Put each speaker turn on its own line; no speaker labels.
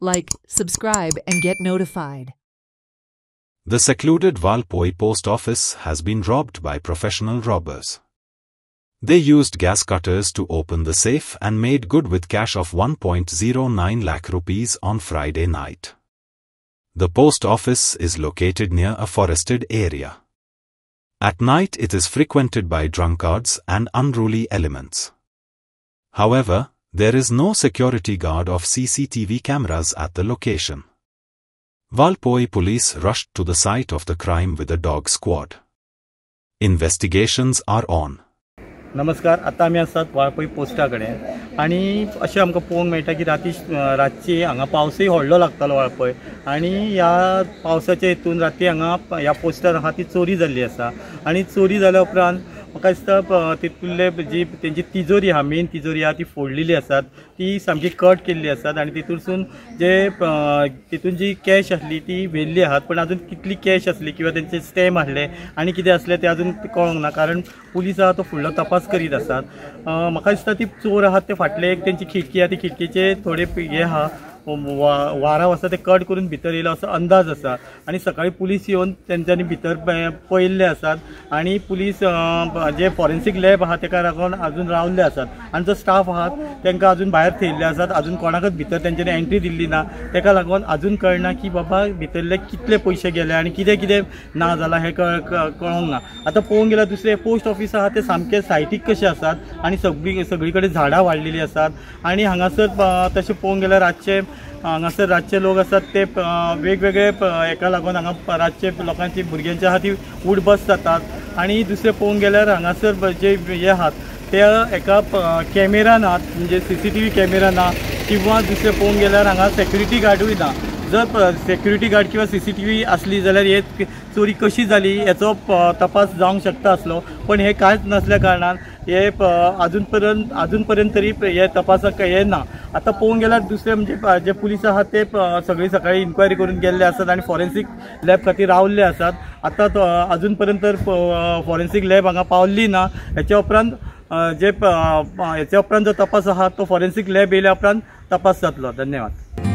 like, subscribe and get notified.
The secluded Valpoi post office has been robbed by professional robbers. They used gas cutters to open the safe and made good with cash of 1.09 lakh rupees on Friday night. The post office is located near a forested area. At night it is frequented by drunkards and unruly elements. However, there is no security guard of CCTV cameras at the location. Valpoi police rushed to the site of the crime with a dog squad. Investigations are on.
नमस्कार. आता आम्ही आसात वाळपय पोस्टा कडेन आनी अशें आमकां पळोवंक मेळटा की रातची हांगा पावसय व्हडलो लागतालो वाळपय आनी ह्या पावसाच्या हेतून राती हांगा ह्या पोस्टार आहा ती चोरी जाल्ली आसा आनी चोरी जाल्या उपरांत म्हाका दिसता तितूंतले जी तेंची तिजोरी आहा मेन तिजोरी आहा ती फोडलेली आसात ती सामकी कट केल्ली आसात आनी तितूंतसून तितून जी कॅश आसली ती व्हेल्ली आहात पण अजून कितली कॅश आसली किंवा तेंचे स्टॅम्प आसले आनी कितें आसलें तें अजून कळोंक ना कारण पुलीस आहा तो फुडलो तपास करीत आसात. म्हाका दिसता ती चोर आहात ते फाटले एक तेंची खिडकी आहा ती खिडकीचे थोडे हे आहा वाराव आसा ते कट करून भितर येयलो असो अंदाज आसा आनी सकाळी पुलीस येवन तेंच्यांनी भितर पळयल्ले आसात आनी पुलीस जे फॉरेन्सीक लॅब आहा तेका लागून अजून रावल्ले आसात आनी जो स्टाफ आहा तांकां अजून भायर थेयल्ले आसात अजून कोणाकच भितर तेंच्यांनी एंट्री दिल्ली ना तेका लागून अजून कळना की बाबा भितरले कितले पयशे गेले आनी कितें कितें ना जालां हें कळोंक ना. आतां पळोवंक गेल्यार दुसरे पोस्ट ऑफिस आहा ते सामके सायटीक कशे आसात आनी सगळी कडेन झाडां वाडलेलीं आसात आनी हांगासर तशें पळोवंक गेल्यार रातचे हांगासर रातचे लोक आसात ते वेगवेगळे हेका लागून हांगा रातचे लोकांची भुरग्यांची आहा ती उठ बस जातात आनी दुसरें पळोवंक गेल्यार हांगासर जे हे आहात ते एका कॅमेरान आहात म्हणजे CCTV कॅमेरा ना किंवा दुसरें पळोवंक गेल्यार हांगा सेक्युरिटी गार्डूय ना. जर सेक्युरिटी गार्ड किंवा CCTV आसली जाल्यार हे चोरी कशी जाली हेचो तपास जावंक शकता आसलो पण हे कांयच नसल्या कारणान हे अजून पर्यंत तरी हे तपासाक हे ना. आता पळोवंक गेल्यार दुसरे म्हणजे जे पुलीस आहात ते सकाळी इन्क्वायरी करून गेल्ले आसात आणि फॉरेन्सीक लॅब खातीर रावल्ले आसात. आता अजून पर्यंत फॉरेन्सीक लॅब हांगा पावल्ली ना. हेच्या उपरांत जो तपास आहा तो फॉरेन्सीक लॅब येयल्या उपरांत तपास जातलो. धन्यवाद.